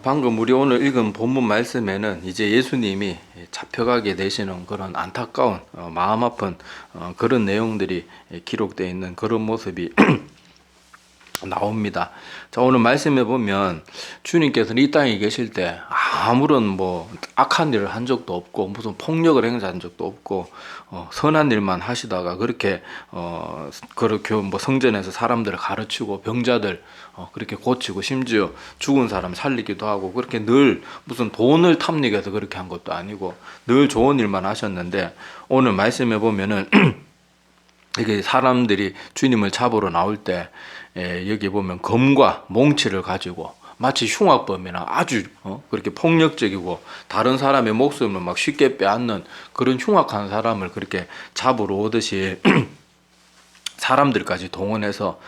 방금 우리 오늘 읽은 본문 말씀에는 이제 예수님이 잡혀가게 되시는 그런 안타까운 마음 아픈 그런 내용들이 기록되어 있는 그런 모습이 나옵니다. 자, 오늘 말씀해 보면 주님께서는 이 땅에 계실 때 아무런 뭐 악한 일을 한 적도 없고 무슨 폭력을 행사한 적도 없고 선한 일만 하시다가 그렇게 뭐 성전에서 사람들을 가르치고 병자들 그렇게 고치고 심지어 죽은 사람 살리기도 하고 그렇게 늘 무슨 돈을 탐닉해서 그렇게 한 것도 아니고 늘 좋은 일만 하셨는데 오늘 말씀해 보면은 이게 사람들이 주님을 잡으러 나올 때 여기 보면 검과 몽치를 가지고 마치 흉악범이나 아주 그렇게 폭력적이고 다른 사람의 목숨을 막 쉽게 빼앗는 그런 흉악한 사람을 그렇게 잡으러 오듯이 사람들까지 동원해서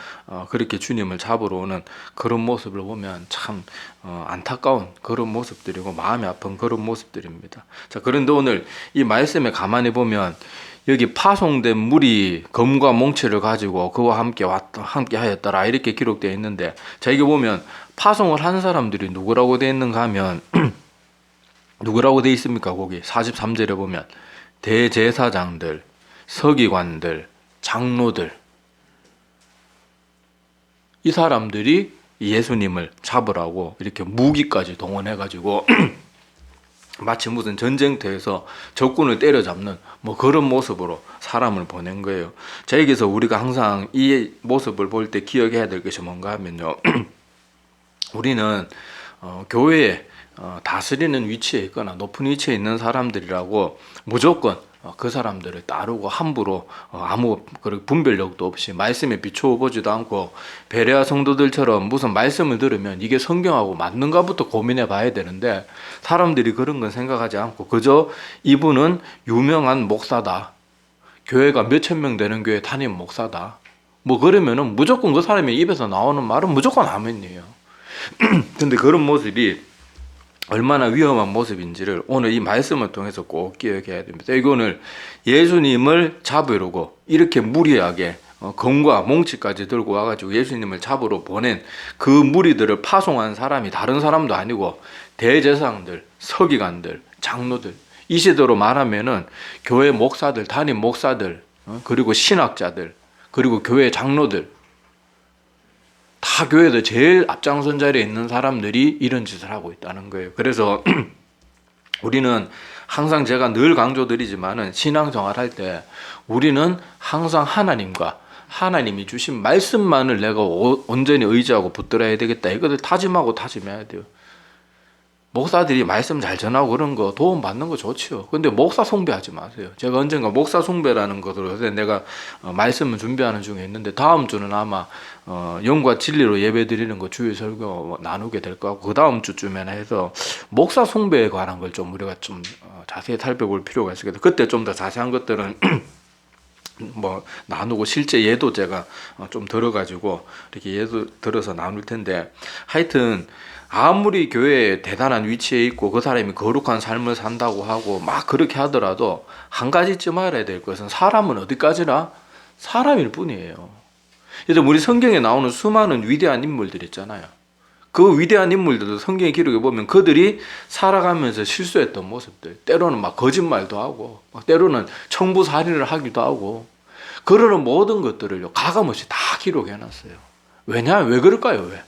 그렇게 주님을 잡으러 오는 그런 모습을 보면 참 안타까운 그런 모습들이고 마음이 아픈 그런 모습들입니다. 자, 그런데 오늘 이 말씀에 가만히 보면 여기 파송된 물이 검과 몽치를 가지고 그와 함께 하였더라 이렇게 기록되어 있는데, 자, 이게 보면 파송을 한 사람들이 누구라고 되어 있는가 하면 누구라고 되어 있습니까? 거기 43절에 보면 대제사장들, 서기관들, 장로들, 이 사람들이 예수님을 잡으라고 이렇게 무기까지 동원해가지고 마치 무슨 전쟁터에서 적군을 때려잡는 뭐 그런 모습으로 사람을 보낸 거예요. 자, 여기서 우리가 항상 이 모습을 볼 때 기억해야 될 것이 뭔가 하면요. 우리는 교회에 다스리는 위치에 있거나 높은 위치에 있는 사람들이라고 무조건 그 사람들을 따르고 함부로 아무 분별력도 없이 말씀에 비추어 보지도 않고 베레아 성도들처럼 무슨 말씀을 들으면 이게 성경하고 맞는가부터 고민해 봐야 되는데, 사람들이 그런 건 생각하지 않고 그저 이분은 유명한 목사다, 교회가 몇천 명 되는 교회 담임 목사다, 뭐 그러면은 무조건 그 사람의 입에서 나오는 말은 무조건 아멘이에요. 근데 그런 모습이 얼마나 위험한 모습인지를 오늘 이 말씀을 통해서 꼭 기억해야 됩니다. 이거 오늘 예수님을 잡으려고 이렇게 무리하게 검과 몽치까지 들고 와가지고 예수님을 잡으러 보낸 그 무리들을 파송한 사람이 다른 사람도 아니고 대제사장들, 서기관들, 장로들, 이 시대로 말하면은 교회 목사들, 담임 목사들, 그리고 신학자들, 그리고 교회 장로들, 다 교회에서 제일 앞장선 자리에 있는 사람들이 이런 짓을 하고 있다는 거예요. 그래서 우리는 항상 제가 늘 강조드리지만은 신앙생활 할 때 우리는 항상 하나님이 주신 말씀만을 내가 온전히 의지하고 붙들어야 되겠다, 이것을 다짐해야 돼요. 목사들이 말씀 잘 전하고 그런 거 도움 받는 거 좋지요. 근데 목사 숭배하지 마세요. 제가 언젠가 목사 숭배라는 것으로 내가 말씀을 준비하는 중에 있는데, 다음 주는 아마 영과 진리로 예배 드리는 거 주일 설교 나누게 될 것 같고, 그 다음 주쯤에나 해서 목사 숭배에 관한 걸 좀 우리가 좀 자세히 살펴볼 필요가 있겠다. 그때 좀 더 자세한 것들은 뭐 나누고 실제 예도 제가 좀 들어가지고 이렇게 예도 들어서 나눌 텐데, 하여튼 아무리 교회에 대단한 위치에 있고 그 사람이 거룩한 삶을 산다고 하고 막 그렇게 하더라도 한 가지쯤 알아야 될 것은 사람은 어디까지나 사람일 뿐이에요. 그래서 우리 성경에 나오는 수많은 위대한 인물들 있잖아요. 그 위대한 인물들도 성경의 기록에 보면 그들이 살아가면서 실수했던 모습들, 때로는 막 거짓말도 하고 때로는 청부살인을 하기도 하고, 그러는 모든 것들을 가감없이 다 기록해놨어요. 왜냐하면 왜 그럴까요? 왜?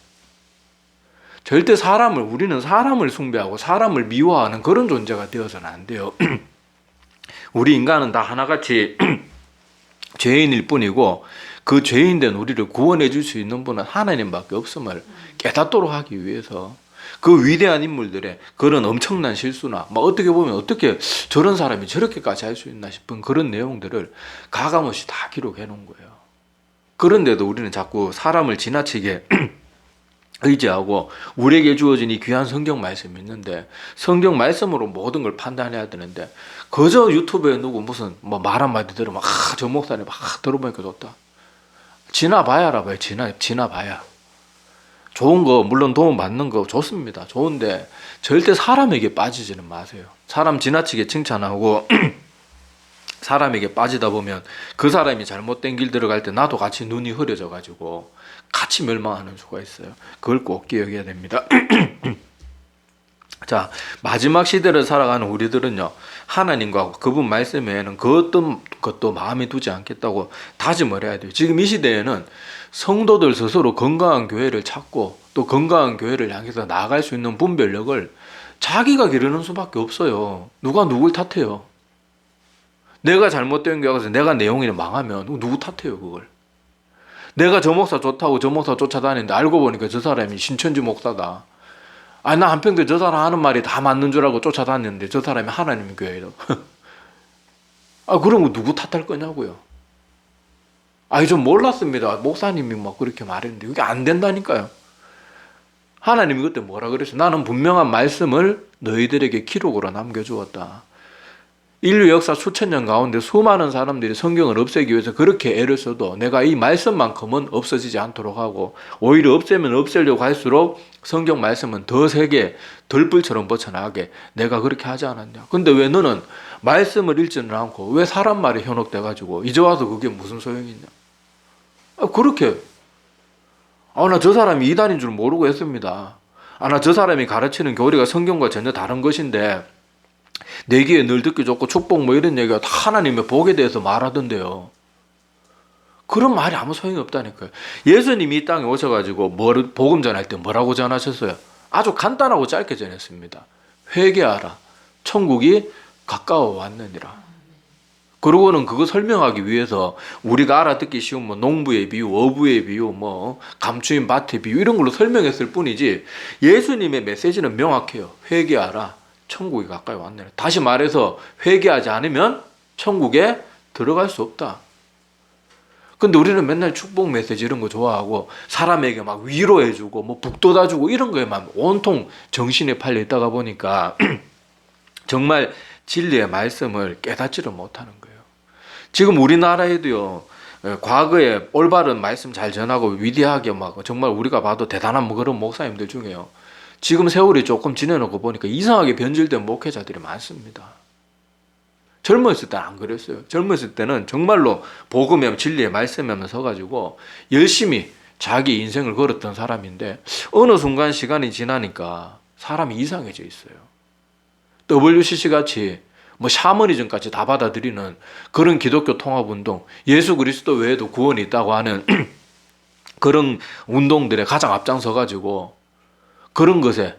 절대 우리는 사람을 숭배하고 사람을 미워하는 그런 존재가 되어서는 안 돼요. 우리 인간은 다 하나같이 죄인일 뿐이고, 그 죄인된 우리를 구원해 줄 수 있는 분은 하나님밖에 없음을 깨닫도록 하기 위해서 그 위대한 인물들의 그런 엄청난 실수나 어떻게 보면 어떻게 저런 사람이 저렇게까지 할 수 있나 싶은 그런 내용들을 가감없이 다 기록해 놓은 거예요. 그런데도 우리는 자꾸 사람을 지나치게 의지하고 우리에게 주어진 이 귀한 성경 말씀이 있는데, 성경 말씀으로 모든 걸 판단해야 되는데 그저 유튜브에 누구 무슨 말 한마디 들으면 저 목사님 들어보니까 좋다, 지나봐야라 봐요. 지나봐야 좋은 거 물론 도움 받는 거 좋습니다. 좋은데 절대 사람에게 빠지지는 마세요. 사람 지나치게 칭찬하고 사람에게 빠지다 보면 그 사람이 잘못된 길 들어갈 때 나도 같이 눈이 흐려져 가지고 같이 멸망하는 수가 있어요. 그걸 꼭 기억해야 됩니다. 자, 마지막 시대를 살아가는 우리들은요, 하나님과 그분 말씀 외에는 그 어떤 것도 마음에 두지 않겠다고 다짐을 해야 돼요. 지금 이 시대에는 성도들 스스로 건강한 교회를 찾고 또 건강한 교회를 향해서 나아갈 수 있는 분별력을 자기가 기르는 수밖에 없어요. 누가 누굴 탓해요? 내가 잘못된 교회 가서 내가 내용이 망하면 누구 탓해요, 그걸? 내가 저 목사 좋다고 저 목사 쫓아다니는데 알고 보니까 저 사람이 신천지 목사다. 아니, 나 한평생 저 사람 하는 말이 다 맞는 줄 알고 쫓아다녔는데 저 사람이 하나님 교회로. 아, 그런 거 누구 탓할 거냐고요. 아니, 좀 몰랐습니다. 목사님이 막 그렇게 말했는데 그게 안 된다니까요. 하나님이 그때 뭐라 그랬어요? 나는 분명한 말씀을 너희들에게 기록으로 남겨주었다. 인류 역사 수천 년 가운데 수많은 사람들이 성경을 없애기 위해서 그렇게 애를 써도 내가 이 말씀만큼은 없어지지 않도록 하고, 오히려 없애면 없애려고 할수록 성경 말씀은 더 세게 덜불처럼 뻗쳐나가게 내가 그렇게 하지 않았냐. 근데 왜 너는 말씀을 읽지는 않고 왜 사람 말에 현혹돼가지고 이제 와서 그게 무슨 소용이 있냐. 그렇게 나 저 사람이 이단인 줄 모르고 했습니다. 나 저 사람이 가르치는 교리가 성경과 전혀 다른 것인데 내 귀에 늘 듣기 좋고 축복 뭐 이런 얘기가 다 하나님의 복에 대해서 말하던데요. 그런 말이 아무 소용이 없다니까요. 예수님이 이 땅에 오셔가지고 복음 전할 때 뭐라고 전하셨어요? 아주 간단하고 짧게 전했습니다. 회개하라. 천국이 가까워 왔느니라. 그러고는 그거 설명하기 위해서 우리가 알아듣기 쉬운 뭐 농부의 비유, 어부의 비유, 뭐 감추인 밭의 비유 이런 걸로 설명했을 뿐이지 예수님의 메시지는 명확해요. 회개하라. 천국이 가까이 왔네. 다시 말해서 회개하지 않으면 천국에 들어갈 수 없다. 근데 우리는 맨날 축복 메시지 이런 거 좋아하고 사람에게 막 위로해주고 뭐 북돋아주고 이런 거에만 온통 정신이 팔려 있다가 보니까 정말 진리의 말씀을 깨닫지를 못하는 거예요. 지금 우리나라에도요, 과거에 올바른 말씀 잘 전하고 위대하게 막 정말 우리가 봐도 대단한 그런 목사님들 중에요, 지금 세월이 조금 지내놓고 보니까 이상하게 변질된 목회자들이 많습니다. 젊었을 때는 안 그랬어요. 젊었을 때는 정말로 복음에 진리의 말씀에 서가지고 열심히 자기 인생을 걸었던 사람인데 어느 순간 시간이 지나니까 사람이 이상해져 있어요. WCC 같이 뭐 샤머니즘 까지 다 받아들이는 그런 기독교 통합운동, 예수 그리스도 외에도 구원이 있다고 하는 그런 운동들에 가장 앞장서가지고 그런 것에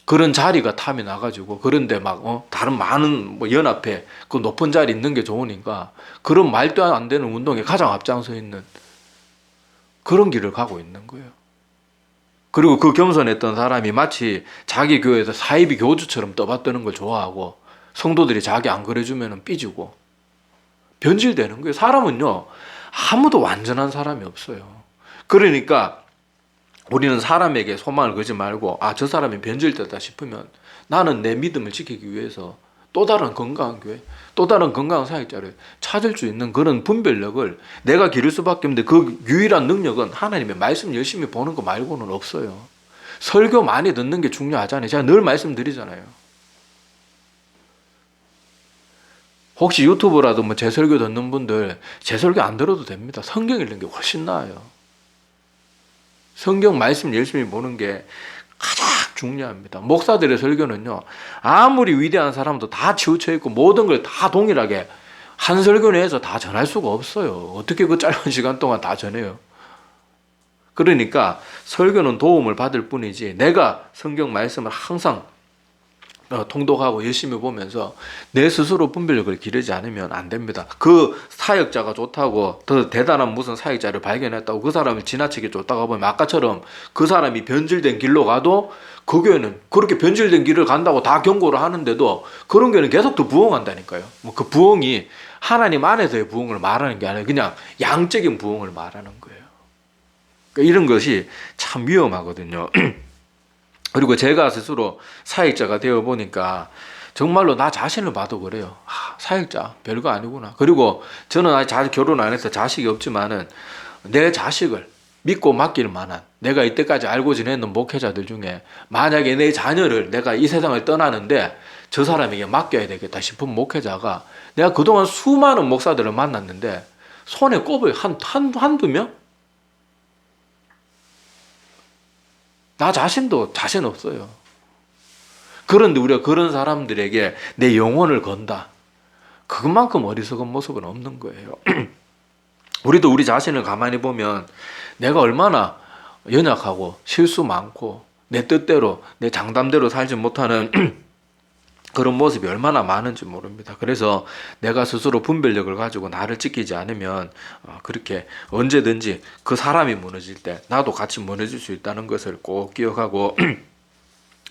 그런 자리가 탐이 나가지고 그런데 막 다른 많은 뭐 연합회 그 높은 자리 있는 게 좋으니까 그런 말도 안 되는 운동에 가장 앞장서 있는 그런 길을 가고 있는 거예요. 그리고 그 겸손했던 사람이 마치 자기 교회에서 사이비 교주처럼 떠받드는 걸 좋아하고 성도들이 자기 안 그래주면 삐지고 변질되는 거예요. 사람은요, 아무도 완전한 사람이 없어요. 그러니까 우리는 사람에게 소망을 걸지 말고 저 사람이 변질됐다 싶으면 나는 내 믿음을 지키기 위해서 또 다른 건강한 교회, 또 다른 건강한 사역자를 찾을 수 있는 그런 분별력을 내가 기를 수밖에 없는데 그 유일한 능력은 하나님의 말씀 열심히 보는 거 말고는 없어요. 설교 많이 듣는 게 중요하잖아요. 제가 늘 말씀드리잖아요. 혹시 유튜브라도 뭐 제 설교 듣는 분들 제 설교 안 들어도 됩니다. 성경 읽는 게 훨씬 나아요. 성경 말씀 열심히 보는 게 가장 중요합니다. 목사들의 설교는요, 아무리 위대한 사람도 다 치우쳐 있고 모든 걸 다 동일하게 한 설교 내에서 다 전할 수가 없어요. 어떻게 그 짧은 시간 동안 다 전해요? 그러니까 설교는 도움을 받을 뿐이지 내가 성경 말씀을 항상 통독하고 열심히 보면서 내 스스로 분별력을 기르지 않으면 안 됩니다. 그 사역자가 좋다고 더 대단한 무슨 사역자를 발견했다고 그 사람을 지나치게 쫓다가 보면 아까처럼 그 사람이 변질된 길로 가도 그 교회는 그렇게 변질된 길을 간다고 다 경고를 하는데도 그런 교회는 계속 더 부흥한다니까요. 뭐 그 부흥이 하나님 안에서의 부흥을 말하는 게 아니라 그냥 양적인 부흥을 말하는 거예요. 그러니까 이런 것이 참 위험하거든요. 그리고 제가 스스로 사역자가 되어 보니까 정말로 나 자신을 봐도 그래요. 사역자 별거 아니구나. 그리고 저는 아직 결혼 안 해서 자식이 없지만은 내 자식을 믿고 맡길 만한, 내가 이때까지 알고 지냈는 목회자들 중에 만약에 내 자녀를 내가 이 세상을 떠나는데 저 사람에게 맡겨야 되겠다 싶은 목회자가 내가 그동안 수많은 목사들을 만났는데 손에 꼽을 한두 명? 나 자신도 자신 없어요. 그런데 우리가 그런 사람들에게 내 영혼을 건다. 그만큼 어리석은 모습은 없는 거예요. 우리도 우리 자신을 가만히 보면 내가 얼마나 연약하고 실수 많고 내 뜻대로 내 장담대로 살지 못하는 그런 모습이 얼마나 많은지 모릅니다. 그래서 내가 스스로 분별력을 가지고 나를 지키지 않으면 그렇게 언제든지 그 사람이 무너질 때 나도 같이 무너질 수 있다는 것을 꼭 기억하고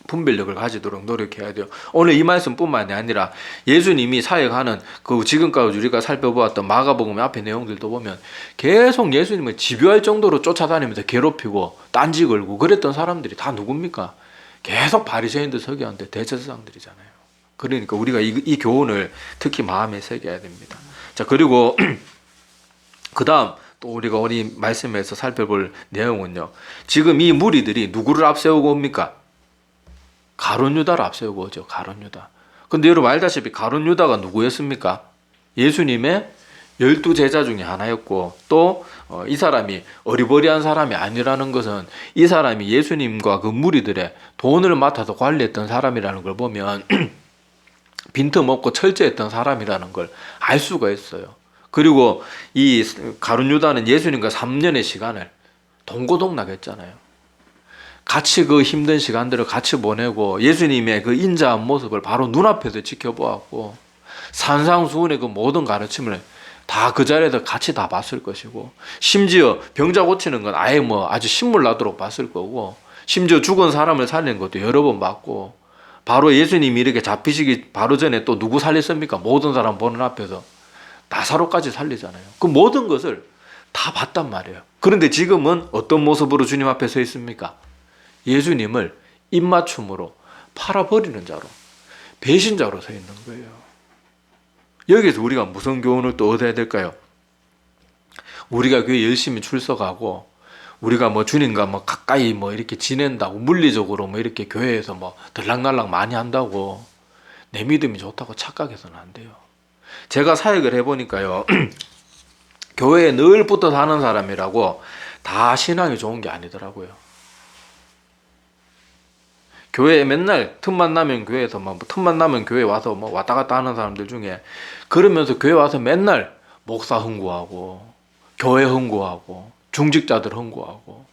분별력을 가지도록 노력해야 돼요. 오늘 이 말씀뿐만이 아니라 예수님이 사역하는 그 지금까지 우리가 살펴보았던 마가복음 앞의 내용들도 보면 계속 예수님을 집요할 정도로 쫓아다니면서 괴롭히고 딴지 걸고 그랬던 사람들이 다 누굽니까? 계속 바리새인들 서기관들 대제사장들이잖아요. 그러니까 우리가 이 교훈을 특히 마음에 새겨야 됩니다. 자, 그리고 그 다음 또 우리가 오늘 말씀에서 살펴볼 내용은요. 지금 이 무리들이 누구를 앞세우고 옵니까? 가룟 유다를 앞세우고 오죠. 가룟 유다. 근데 여러분 알다시피 가룟 유다가 누구였습니까? 예수님의 12제자 중에 하나였고 또 이 사람이 어리버리한 사람이 아니라는 것은 이 사람이 예수님과 그 무리들의 돈을 맡아서 관리했던 사람이라는 걸 보면 빈틈없고 철저했던 사람이라는 걸 알 수가 있어요. 그리고 이 가룟 유다는 예수님과 3년의 시간을 동고동락했잖아요. 같이 그 힘든 시간들을 같이 보내고 예수님의 그 인자한 모습을 바로 눈앞에서 지켜보았고 산상수훈의 그 모든 가르침을 다 그 자리에서 같이 다 봤을 것이고 심지어 병자 고치는 건 아예 아주 신물 나도록 봤을 거고 심지어 죽은 사람을 살리는 것도 여러 번 봤고 바로 예수님이 이렇게 잡히시기 바로 전에 또 누구 살렸습니까? 모든 사람 보는 앞에서 나사로까지 살리잖아요. 그 모든 것을 다 봤단 말이에요. 그런데 지금은 어떤 모습으로 주님 앞에 서 있습니까? 예수님을 입맞춤으로 팔아버리는 자로 배신자로 서 있는 거예요. 여기서 우리가 무슨 교훈을 또 얻어야 될까요? 우리가 교회 열심히 출석하고 우리가 주님과 가까이 이렇게 지낸다고 물리적으로 이렇게 교회에서 들락날락 많이 한다고 내 믿음이 좋다고 착각해서는 안 돼요. 제가 사역을 해보니까요. 교회에 늘 붙어 사는 사람이라고 다 신앙이 좋은 게 아니더라고요. 교회에 맨날 틈만 나면 교회에서 틈만 나면 교회 와서 왔다 갔다 하는 사람들 중에 그러면서 교회 와서 맨날 목사 흥구하고 교회 흥구하고 중직자들 흥구하고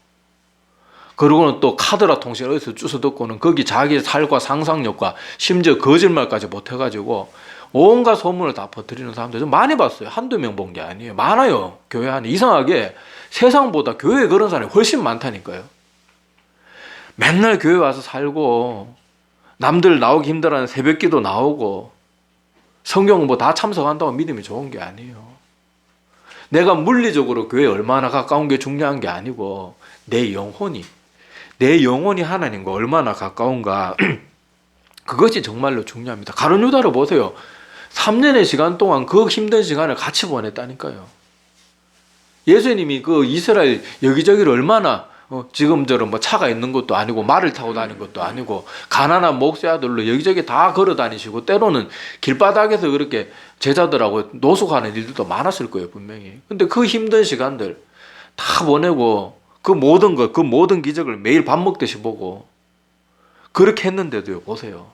그러고는 또 카드라 통신 어디서 주워 듣고는 거기 자기 살과 상상력과 심지어 거짓말까지 못해가지고 온갖 소문을 다 퍼뜨리는 사람들 좀 많이 봤어요. 한두 명 본 게 아니에요. 많아요. 교회 안에. 이상하게 세상보다 교회에 그런 사람이 훨씬 많다니까요. 맨날 교회 와서 살고 남들 나오기 힘들어하는 새벽기도 나오고 성경 다 참석한다고 믿음이 좋은 게 아니에요. 내가 물리적으로 교회에 얼마나 가까운 게 중요한 게 아니고 내 영혼이 하나님과 얼마나 가까운가 그것이 정말로 중요합니다. 가룟 유다를 보세요. 3년의 시간 동안 그 힘든 시간을 같이 보냈다니까요. 예수님이 그 이스라엘 여기저기를 얼마나 지금처럼 차가 있는 것도 아니고 말을 타고 다니는 것도 아니고 가난한 목수 아들로 여기저기 다 걸어 다니시고 때로는 길바닥에서 그렇게 제자들하고 노숙하는 일들도 많았을 거예요, 분명히. 근데 그 힘든 시간들 다 보내고 그 모든 기적을 매일 밥 먹듯이 보고 그렇게 했는데도요, 보세요.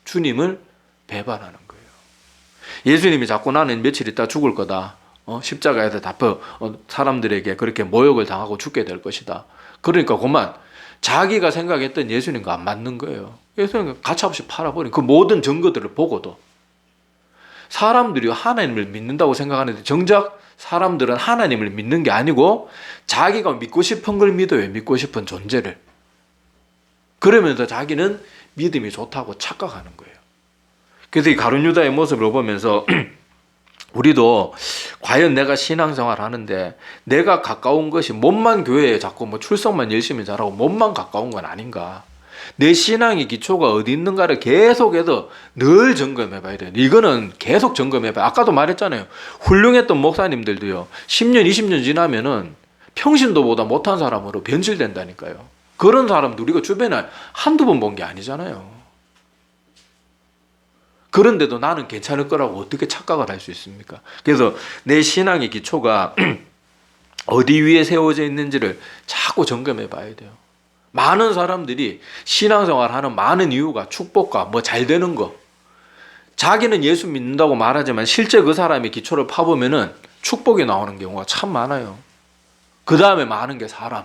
주님을 배반하는 거예요. 예수님이 자꾸 나는 며칠 있다 죽을 거다. 십자가에서 잡혀 사람들에게 그렇게 모욕을 당하고 죽게 될 것이다. 그러니까 그만 자기가 생각했던 예수님과 안 맞는 거예요. 예수님은 가차없이 팔아버린 그 모든 증거들을 보고도 사람들이 하나님을 믿는다고 생각하는데 정작 사람들은 하나님을 믿는 게 아니고 자기가 믿고 싶은 걸 믿어요. 믿고 싶은 존재를. 그러면서 자기는 믿음이 좋다고 착각하는 거예요. 그래서 이 가룟 유다의 모습을 보면서 우리도 과연 내가 신앙생활 하는데 내가 가까운 것이 몸만 교회에 자꾸 출석만 열심히 잘하고 몸만 가까운 건 아닌가. 내 신앙의 기초가 어디 있는가를 계속해서 늘 점검해 봐야 돼요. 이거는 계속 점검해 봐요. 아까도 말했잖아요. 훌륭했던 목사님들도요. 10년, 20년 지나면은 평신도보다 못한 사람으로 변질된다니까요. 그런 사람도 우리가 주변에 한두 번 본 게 아니잖아요. 그런데도 나는 괜찮을 거라고 어떻게 착각을 할 수 있습니까? 그래서 내 신앙의 기초가 어디 위에 세워져 있는지를 자꾸 점검해 봐야 돼요. 많은 사람들이 신앙생활 하는 많은 이유가 축복과 뭐 잘 되는 거. 자기는 예수 믿는다고 말하지만 실제 그 사람의 기초를 파보면은 축복이 나오는 경우가 참 많아요. 그 다음에 많은 게 사람.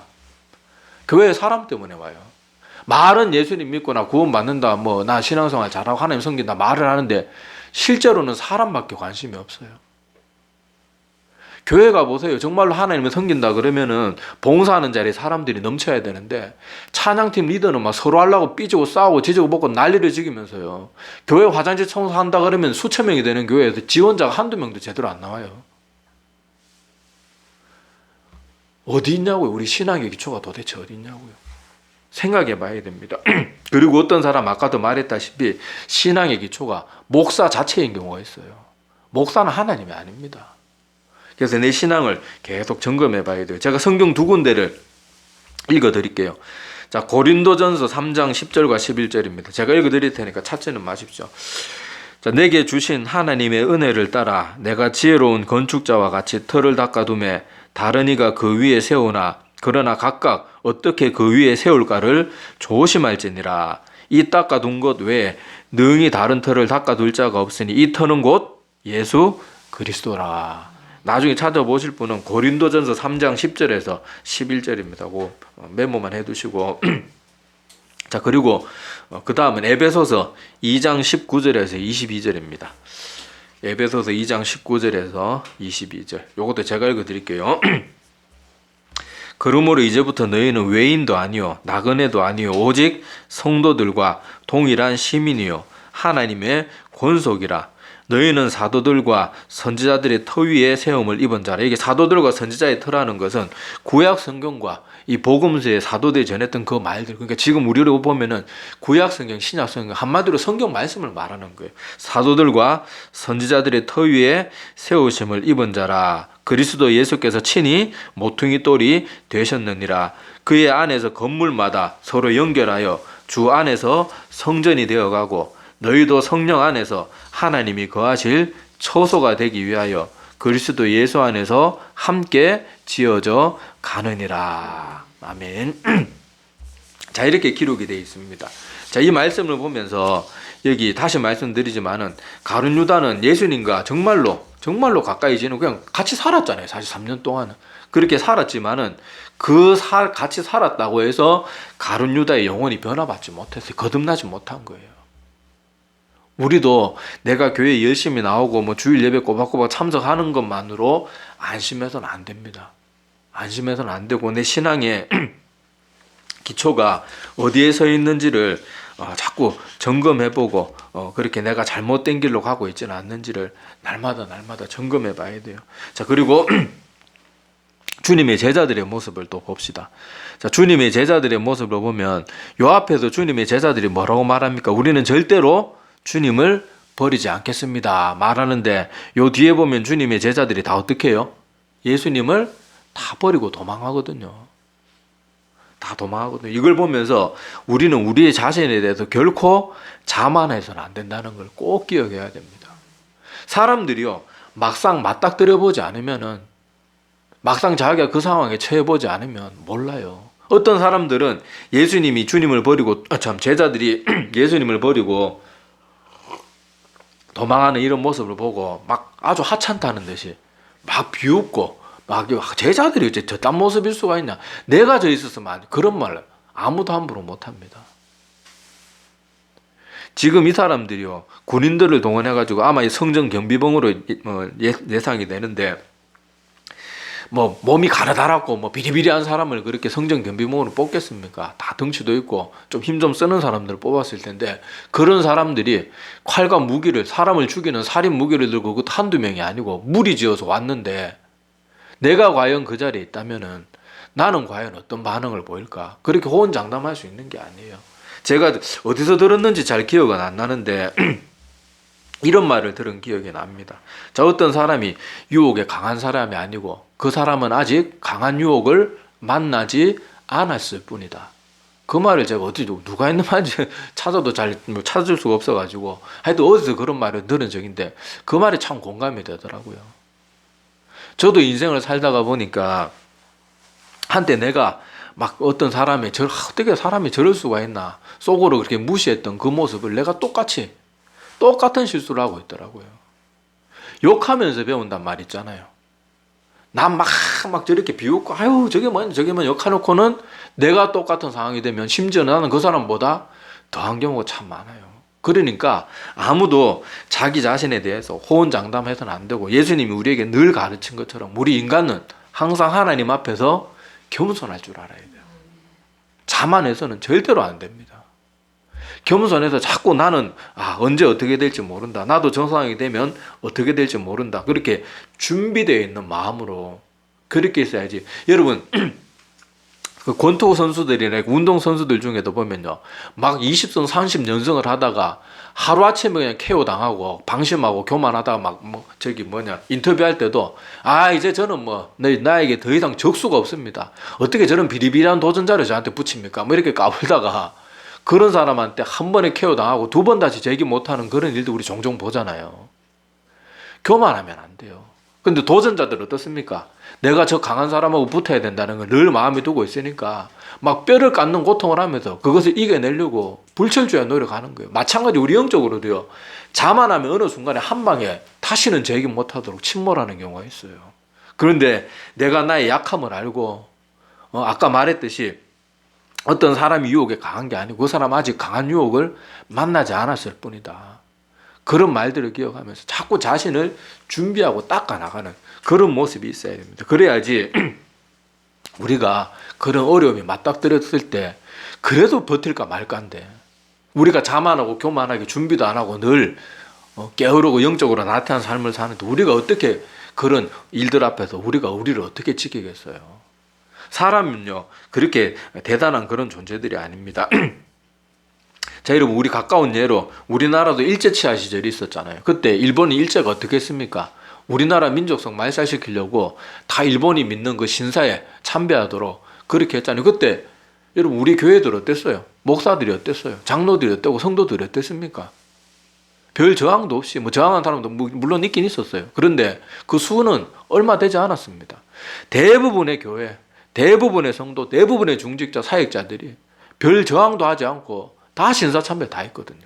교회에 사람 때문에 와요. 말은 예수님 믿거나 구원받는다, 뭐 나 신앙생활 잘하고 하나님 섬긴다 말을 하는데 실제로는 사람밖에 관심이 없어요. 교회 가보세요. 정말로 하나님을 섬긴다 그러면은 봉사하는 자리에 사람들이 넘쳐야 되는데 찬양팀 리더는 막 서로 하려고 삐지고 싸우고 지지고 먹고 난리를 지기면서요. 교회 화장실 청소한다 그러면 수천 명이 되는 교회에서 지원자가 한두 명도 제대로 안 나와요. 어디 있냐고요? 우리 신앙의 기초가 도대체 어디 있냐고요? 생각해 봐야 됩니다. 그리고 어떤 사람 아까도 말했다시피 신앙의 기초가 목사 자체인 경우가 있어요. 목사는 하나님이 아닙니다. 그래서 내 신앙을 계속 점검해 봐야 돼요. 제가 성경 두 군데를 읽어 드릴게요. 자, 고린도전서 3장 10절과 11절입니다. 제가 읽어 드릴 테니까 찾지는 마십시오. 자, 내게 주신 하나님의 은혜를 따라 내가 지혜로운 건축자와 같이 터를 닦아두매 다른 이가 그 위에 세우나 그러나 각각 어떻게 그 위에 세울까를 조심할지니라. 이 닦아둔 것 외에 능히 다른 터를 닦아둘 자가 없으니 이 터는 곧 예수 그리스도라. 나중에 찾아보실 분은 고린도전서 3장 10절에서 11절입니다. 그 메모만 해두시고 자, 그리고 그 다음은 에베소서 2장 19절에서 22절입니다. 에베소서 2장 19절에서 22절. 요것도 제가 읽어드릴게요. 그러므로 이제부터 너희는 외인도 아니요 나그네도 아니요 오직 성도들과 동일한 시민이요 하나님의 권속이라. 너희는 사도들과 선지자들의 터 위에 세움을 입은 자라. 이게 사도들과 선지자의 터라는 것은 구약 성경과 이 복음서에 사도들이 전했던 그 말들. 그러니까 지금 우리로 보면은 구약 성경, 신약 성경 한마디로 성경 말씀을 말하는 거예요. 사도들과 선지자들의 터 위에 세우심을 입은 자라. 그리스도 예수께서 친히 모퉁이 돌이 되셨느니라. 그의 안에서 건물마다 서로 연결하여 주 안에서 성전이 되어가고 너희도 성령 안에서 하나님이 거하실 처소가 되기 위하여 그리스도 예수 안에서 함께 지어져 가느니라. 아멘. 자, 이렇게 기록이 되어 있습니다. 자, 이 말씀을 보면서 여기 다시 말씀드리지만은 가룟 유다는 예수님과 정말로 가까이 지는 그냥 같이 살았잖아요. 사실 3년 동안은 그렇게 살았지만은 같이 살았다고 해서 가룟 유다의 영혼이 변화받지 못했어요. 거듭나지 못한 거예요. 우리도 내가 교회에 열심히 나오고 뭐 주일 예배 꼬박꼬박 참석하는 것만으로 안심해서는 안 됩니다. 안심해서는 안 되고 내 신앙의 기초가 어디에 서 있는지를 자꾸 점검해보고 그렇게 내가 잘못된 길로 가고 있지는 않는지를 날마다 점검해 봐야 돼요. 자, 그리고 주님의 제자들의 모습을 또 봅시다. 자, 주님의 제자들의 모습을 보면 요 앞에서 주님의 제자들이 뭐라고 말합니까? 우리는 절대로 주님을 버리지 않겠습니다 말하는데 요 뒤에 보면 주님의 제자들이 다 어떻게 해요? 예수님을 다 버리고 도망하거든요. 다 도망하거든요. 이걸 보면서 우리는 우리의 자신에 대해서 결코 자만해서는 안 된다는 걸 꼭 기억해야 됩니다. 사람들이요, 막상 맞닥뜨려보지 않으면은, 막상 자기가 그 상황에 처해보지 않으면 몰라요. 어떤 사람들은 예수님이 주님을 버리고, 제자들이 예수님을 버리고 도망하는 이런 모습을 보고 막 아주 하찮다는 듯이 막 비웃고 막 제자들이 이제 저딴 모습일 수가 있냐, 내가 저 있었으면 그런 말 아무도 함부로 못합니다. 지금 이 사람들이요, 군인들을 동원해가지고 아마 이 성전 경비병으로 예상이 되는데 뭐 몸이 가느다랗고 뭐 비리비리한 사람을 그렇게 성전 경비병으로 뽑겠습니까? 다 덩치도 있고 좀 힘 좀 쓰는 사람들을 뽑았을 텐데 그런 사람들이 칼과 무기를, 사람을 죽이는 살인 무기를 들고 그 한두 명이 아니고 무리지어서 왔는데 내가 과연 그 자리에 있다면은 나는 과연 어떤 반응을 보일까? 그렇게 호언장담할 수 있는 게 아니에요. 제가 어디서 들었는지 잘 기억은 안 나는데 이런 말을 들은 기억이 납니다. 자, 어떤 사람이 유혹에 강한 사람이 아니고 그 사람은 아직 강한 유혹을 만나지 않았을 뿐이다. 그 말을 제가 어디 누가 했는 말인지 찾아도 잘 찾을 수가 없어가지고 하여튼 어디서 그런 말을 들은 적인데 그 말이 참 공감이 되더라고요. 저도 인생을 살다가 보니까 한때 내가 막 어떤 사람이 어떻게 사람이 저럴 수가 있나 속으로 그렇게 무시했던 그 모습을 내가 똑같은 실수를 하고 있더라고요. 욕하면서 배운단 말 있잖아요. 난 막 저렇게 비웃고 아유 저게 뭐 욕해놓고는 내가 똑같은 상황이 되면 심지어 나는 그 사람보다 더한 경우가 참 많아요. 그러니까 아무도 자기 자신에 대해서 호언장담해서는 안 되고, 예수님이 우리에게 늘 가르친 것처럼 우리 인간은 항상 하나님 앞에서 겸손할 줄 알아야 돼요. 자만해서는 절대로 안 됩니다. 겸손해서 자꾸 나는 언제 어떻게 될지 모른다, 나도 저 상황이 되면 어떻게 될지 모른다, 그렇게 준비되어 있는 마음으로 그렇게 있어야지. 여러분 그 권투 선수들이나 운동 선수들 중에도 보면요, 막 20선 30연승을 하다가 하루아침에 그냥 KO 당하고 방심하고 교만하다가 인터뷰할 때도 이제 저는 나에게 더 이상 적수가 없습니다, 어떻게 저런 비리비리한 도전자를 저한테 붙입니까, 이렇게 까불다가 그런 사람한테 한 번에 KO 당하고 두 번 다시 재기 못하는 그런 일도 우리 종종 보잖아요. 교만하면 안 돼요. 근데 도전자들 어떻습니까? 내가 저 강한 사람하고 붙어야 된다는 걸 늘 마음에 두고 있으니까 막 뼈를 깎는 고통을 하면서 그것을 이겨내려고 불철주야 노력하는 거예요. 마찬가지 우리 영적으로도요. 자만하면 어느 순간에 한 방에 다시는 재기 못하도록 침몰하는 경우가 있어요. 그런데 내가 나의 약함을 알고 아까 말했듯이 어떤 사람이 유혹에 강한 게 아니고 그 사람 아직 강한 유혹을 만나지 않았을 뿐이다, 그런 말들을 기억하면서 자꾸 자신을 준비하고 닦아나가는 그런 모습이 있어야 됩니다. 그래야지 우리가 그런 어려움이 맞닥뜨렸을 때 그래도 버틸까 말까인데, 우리가 자만하고 교만하게 준비도 안 하고 늘 게으르고 영적으로 나태한 삶을 사는데 우리가 어떻게 그런 일들 앞에서 우리를 어떻게 지키겠어요. 사람은요 그렇게 대단한 그런 존재들이 아닙니다. 자, 여러분 우리 가까운 예로 우리나라도 일제치하 시절이 있었잖아요. 그때 일본이 일제가 어떻게 했습니까? 우리나라 민족성 말살시키려고 다 일본이 믿는 그 신사에 참배하도록 그렇게 했잖아요. 그때 여러분 우리 교회들 어땠어요? 목사들이 어땠어요? 장로들이 어땠고 성도들이 어땠습니까? 별 저항도 없이 저항한 사람도 물론 있긴 있었어요. 그런데 그 수는 얼마 되지 않았습니다. 대부분의 교회, 대부분의 성도, 대부분의 중직자, 사역자들이 별 저항도 하지 않고 다 신사참배 다 했거든요.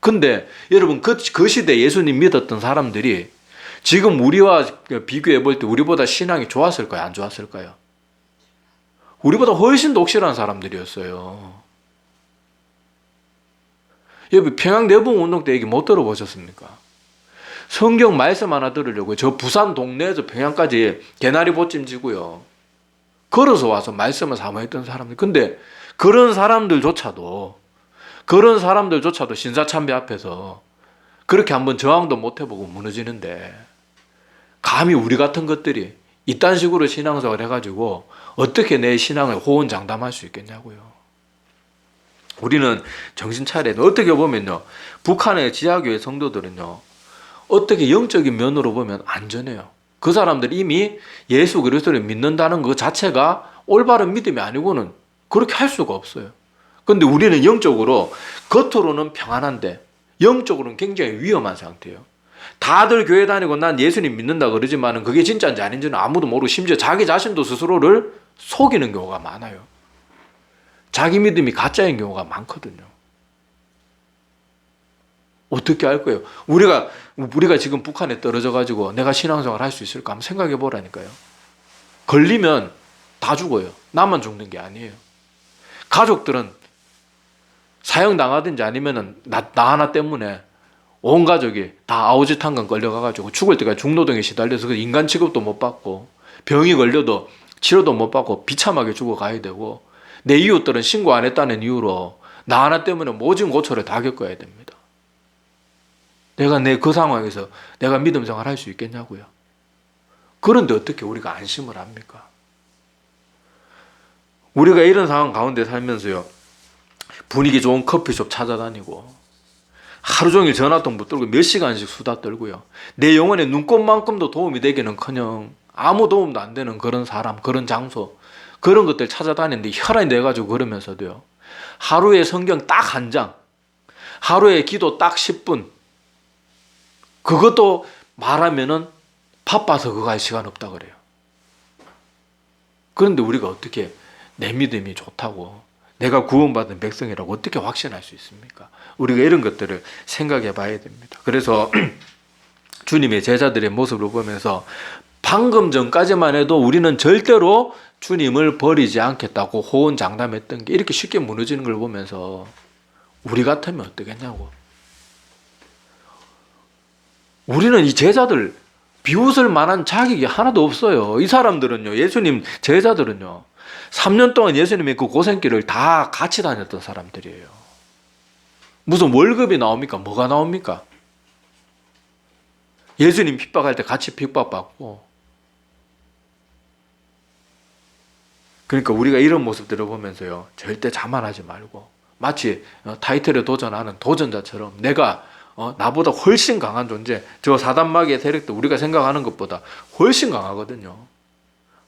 근데 여러분 그 시대 예수님 믿었던 사람들이 지금 우리와 비교해 볼 때 우리보다 신앙이 좋았을까요? 안 좋았을까요? 우리보다 훨씬 더 독실한 사람들이었어요. 여러분 평양대봉운동 때 얘기 못 들어보셨습니까? 성경 말씀 하나 들으려고 저 부산 동네에서 평양까지 개나리 보찜 지고요, 걸어서 와서 말씀을 사모했던 사람들. 근데 그런 사람들조차도 신사참배 앞에서 그렇게 한번 저항도 못 해보고 무너지는데, 감히 우리 같은 것들이 이딴 식으로 신앙생활을 해가지고 어떻게 내 신앙을 호언장담할 수 있겠냐고요. 우리는 정신 차려야 돼. 어떻게 보면요, 북한의 지하교회 성도들은요 어떻게 영적인 면으로 보면 안전해요. 그 사람들이 이미 예수 그리스도를 믿는다는 것 자체가 올바른 믿음이 아니고는 그렇게 할 수가 없어요. 근데 우리는 영적으로 겉으로는 평안한데 영적으로는 굉장히 위험한 상태예요. 다들 교회 다니고 난 예수님 믿는다 그러지만 그게 진짜인지 아닌지는 아무도 모르고 심지어 자기 자신도 스스로를 속이는 경우가 많아요. 자기 믿음이 가짜인 경우가 많거든요. 어떻게 할 거예요? 우리가 지금 북한에 떨어져 가지고 내가 신앙생활 할 수 있을까 한번 생각해 보라니까요. 걸리면 다 죽어요. 나만 죽는 게 아니에요. 가족들은 사형당하든지 아니면은 나 하나 때문에 온 가족이 다 아우지탄간 걸려가가지고 죽을 때까지 중노동에 시달려서 인간 취급도 못 받고 병이 걸려도 치료도 못 받고 비참하게 죽어가야 되고, 내 이웃들은 신고 안 했다는 이유로 나 하나 때문에 모진 고초를 다 겪어야 됩니다. 내가 그 상황에서 내가 믿음 생활 할 수 있겠냐고요. 그런데 어떻게 우리가 안심을 합니까? 우리가 이런 상황 가운데 살면서요, 분위기 좋은 커피숍 찾아다니고 하루 종일 전화통 붙들고 몇 시간씩 수다 떨고요, 내 영혼에 눈곱만큼도 도움이 되기는커녕 아무 도움도 안 되는 그런 사람, 그런 장소, 그런 것들 찾아다니는데 혈안이 돼가지고 그러면서도요, 하루에 성경 딱 한 장, 하루에 기도 딱 10분, 그것도 말하면은 바빠서 그거 할 시간 없다 그래요. 그런데 우리가 어떻게 내 믿음이 좋다고, 내가 구원받은 백성이라고 어떻게 확신할 수 있습니까? 우리가 이런 것들을 생각해 봐야 됩니다. 그래서 주님의 제자들의 모습을 보면서 방금 전까지만 해도 우리는 절대로 주님을 버리지 않겠다고 호언장담했던 게 이렇게 쉽게 무너지는 걸 보면서 우리 같으면 어떻겠냐고. 우리는 이 제자들 비웃을 만한 자격이 하나도 없어요. 이 사람들은요, 예수님 제자들은요, 3년 동안 예수님의 그 고생길을 다 같이 다녔던 사람들이에요. 무슨 월급이 나옵니까? 뭐가 나옵니까? 예수님 핍박할 때 같이 핍박받고. 그러니까 우리가 이런 모습들을 보면서요, 절대 자만하지 말고 마치 타이틀에 도전하는 도전자처럼 내가 나보다 훨씬 강한 존재, 저 사단마귀의 세력도 우리가 생각하는 것보다 훨씬 강하거든요.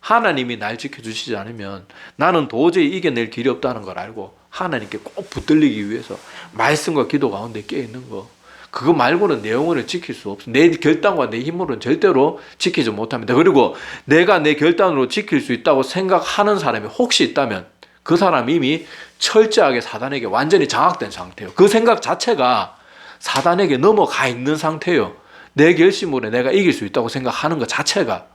하나님이 날 지켜주시지 않으면 나는 도저히 이겨낼 길이 없다는 걸 알고 하나님께 꼭 붙들리기 위해서 말씀과 기도 가운데 깨어있는 거, 그거 말고는 내 영혼을 지킬 수 없어. 내 결단과 내 힘으로는 절대로 지키지 못합니다. 그리고 내가 내 결단으로 지킬 수 있다고 생각하는 사람이 혹시 있다면 그 사람이 이미 철저하게 사단에게 완전히 장악된 상태예요. 그 생각 자체가 사단에게 넘어가 있는 상태예요. 내 결심으로 내가 이길 수 있다고 생각하는 것 자체가.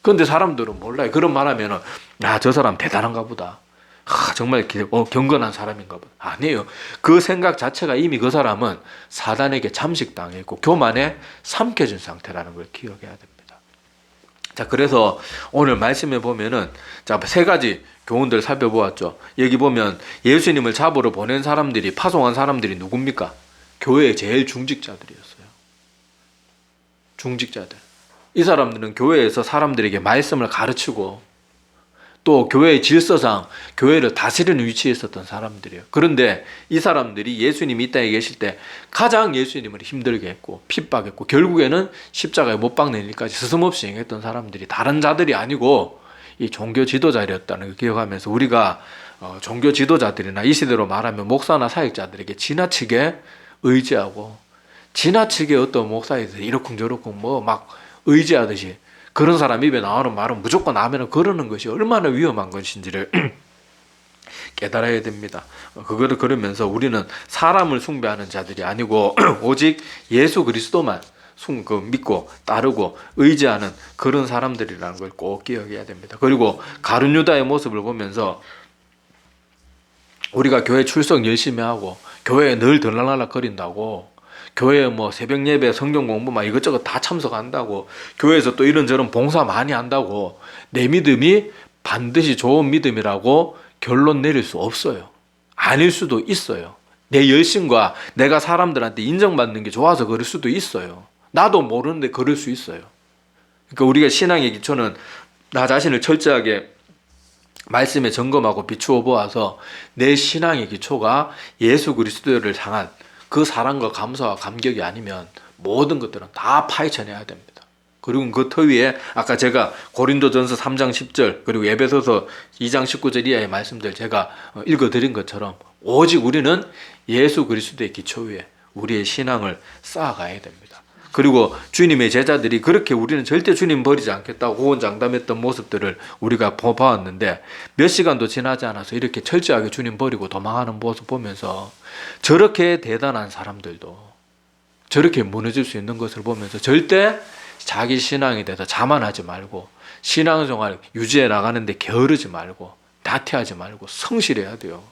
그런데 사람들은 몰라요. 그런 말 하면은, 저 사람 대단한가 보다. 정말 경건한 사람인가 보다. 아니에요. 그 생각 자체가 이미 그 사람은 사단에게 잠식당했고 교만에 삼켜진 상태라는 걸 기억해야 됩니다. 자, 그래서 오늘 말씀에 보면은, 자, 3가지 교훈들 살펴보았죠. 여기 보면 예수님을 잡으러 보낸 사람들이, 파송한 사람들이 누굽니까? 교회의 제일 중직자들이었어요. 중직자들. 이 사람들은 교회에서 사람들에게 말씀을 가르치고 또 교회의 질서상 교회를 다스리는 위치에 있었던 사람들이에요. 그런데 이 사람들이 예수님이 이 땅에 계실 때 가장 예수님을 힘들게 했고 핍박했고 결국에는 십자가에 못 박는 일까지 스스럼없이 행했던 사람들이 다른 자들이 아니고 이 종교 지도자들이었다는 걸 기억하면서 우리가 종교 지도자들이나 이 시대로 말하면 목사나 사역자들에게 지나치게 의지하고 지나치게 어떤 목사들이 이러쿵저러쿵 막 의지하듯이 그런 사람 입에 나오는 말은 무조건 아멘을 거르는 것이 얼마나 위험한 것인지를 깨달아야 됩니다. 그거를 걸으면서 우리는 사람을 숭배하는 자들이 아니고 오직 예수 그리스도만 믿고 따르고 의지하는 그런 사람들이라는 걸 꼭 기억해야 됩니다. 그리고 가룟 유다의 모습을 보면서 우리가 교회 출석 열심히 하고 교회에 늘 들락날락거린다고, 교회에 새벽 예배, 성경 공부 이것저것 다 참석한다고, 교회에서 또 이런저런 봉사 많이 한다고 내 믿음이 반드시 좋은 믿음이라고 결론 내릴 수 없어요. 아닐 수도 있어요. 내 열심과 내가 사람들한테 인정받는 게 좋아서 그럴 수도 있어요. 나도 모르는데 그럴 수 있어요. 그러니까 우리가 신앙의 기초는 나 자신을 철저하게 말씀에 점검하고 비추어 보아서 내 신앙의 기초가 예수 그리스도를 향한 그 사랑과 감사와 감격이 아니면 모든 것들은 다 파헤쳐내야 됩니다. 그리고 그 터 위에 아까 제가 고린도전서 3장 10절 그리고 에베소서 2장 19절 이하의 말씀들 제가 읽어드린 것처럼 오직 우리는 예수 그리스도의 기초 위에 우리의 신앙을 쌓아가야 됩니다. 그리고 주님의 제자들이 그렇게 우리는 절대 주님 버리지 않겠다고 호언장담했던 모습들을 우리가 봐왔는데 몇 시간도 지나지 않아서 이렇게 철저하게 주님 버리고 도망하는 모습 보면서 저렇게 대단한 사람들도 저렇게 무너질 수 있는 것을 보면서 절대 자기 신앙에 대해서 자만하지 말고 신앙생활 유지해 나가는데 게으르지 말고 나태하지 말고 성실해야 돼요.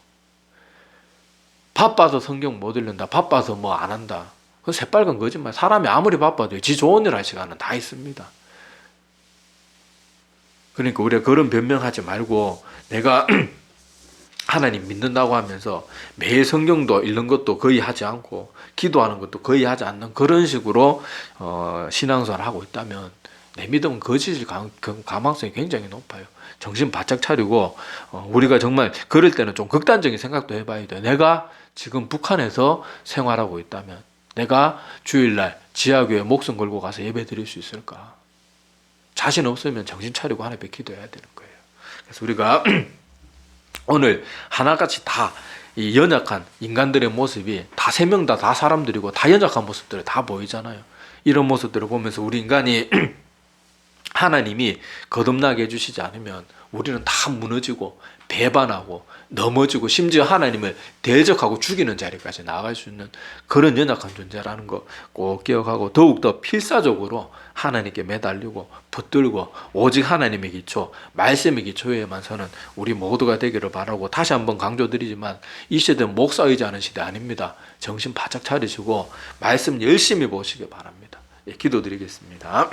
바빠서 성경 못 읽는다, 바빠서 안 한다, 그건 새빨간 거짓말. 사람이 아무리 바빠도 지 좋은 일 할 시간은 다 있습니다. 그러니까 우리가 그런 변명하지 말고 내가 하나님 믿는다고 하면서 매일 성경도 읽는 것도 거의 하지 않고 기도하는 것도 거의 하지 않는 그런 식으로 신앙생활을 하고 있다면 내 믿음은 거짓일 가망성이 굉장히 높아요. 정신 바짝 차리고 우리가 정말 그럴 때는 좀 극단적인 생각도 해봐야 돼요. 내가 지금 북한에서 생활하고 있다면 내가 주일날 지하교회 목숨 걸고 가서 예배 드릴 수 있을까? 자신 없으면 정신 차리고 하나님께 기도해야 되는 거예요. 그래서 우리가 오늘 하나같이 다 이 연약한 인간들의 모습이 다 3명 다 사람들이고 다 연약한 모습들이 다 보이잖아요. 이런 모습들을 보면서 우리 인간이 하나님이 거듭나게 해주시지 않으면 우리는 다 무너지고 배반하고 넘어지고 심지어 하나님을 대적하고 죽이는 자리까지 나아갈 수 있는 그런 연약한 존재라는 거 꼭 기억하고, 더욱더 필사적으로 하나님께 매달리고 붙들고 오직 하나님의 기초, 말씀의 기초에만 서는 우리 모두가 되기를 바라고, 다시 한번 강조드리지만 이 시대는 목사 의지하는 시대 아닙니다. 정신 바짝 차리시고 말씀 열심히 보시기 바랍니다. 예, 기도드리겠습니다.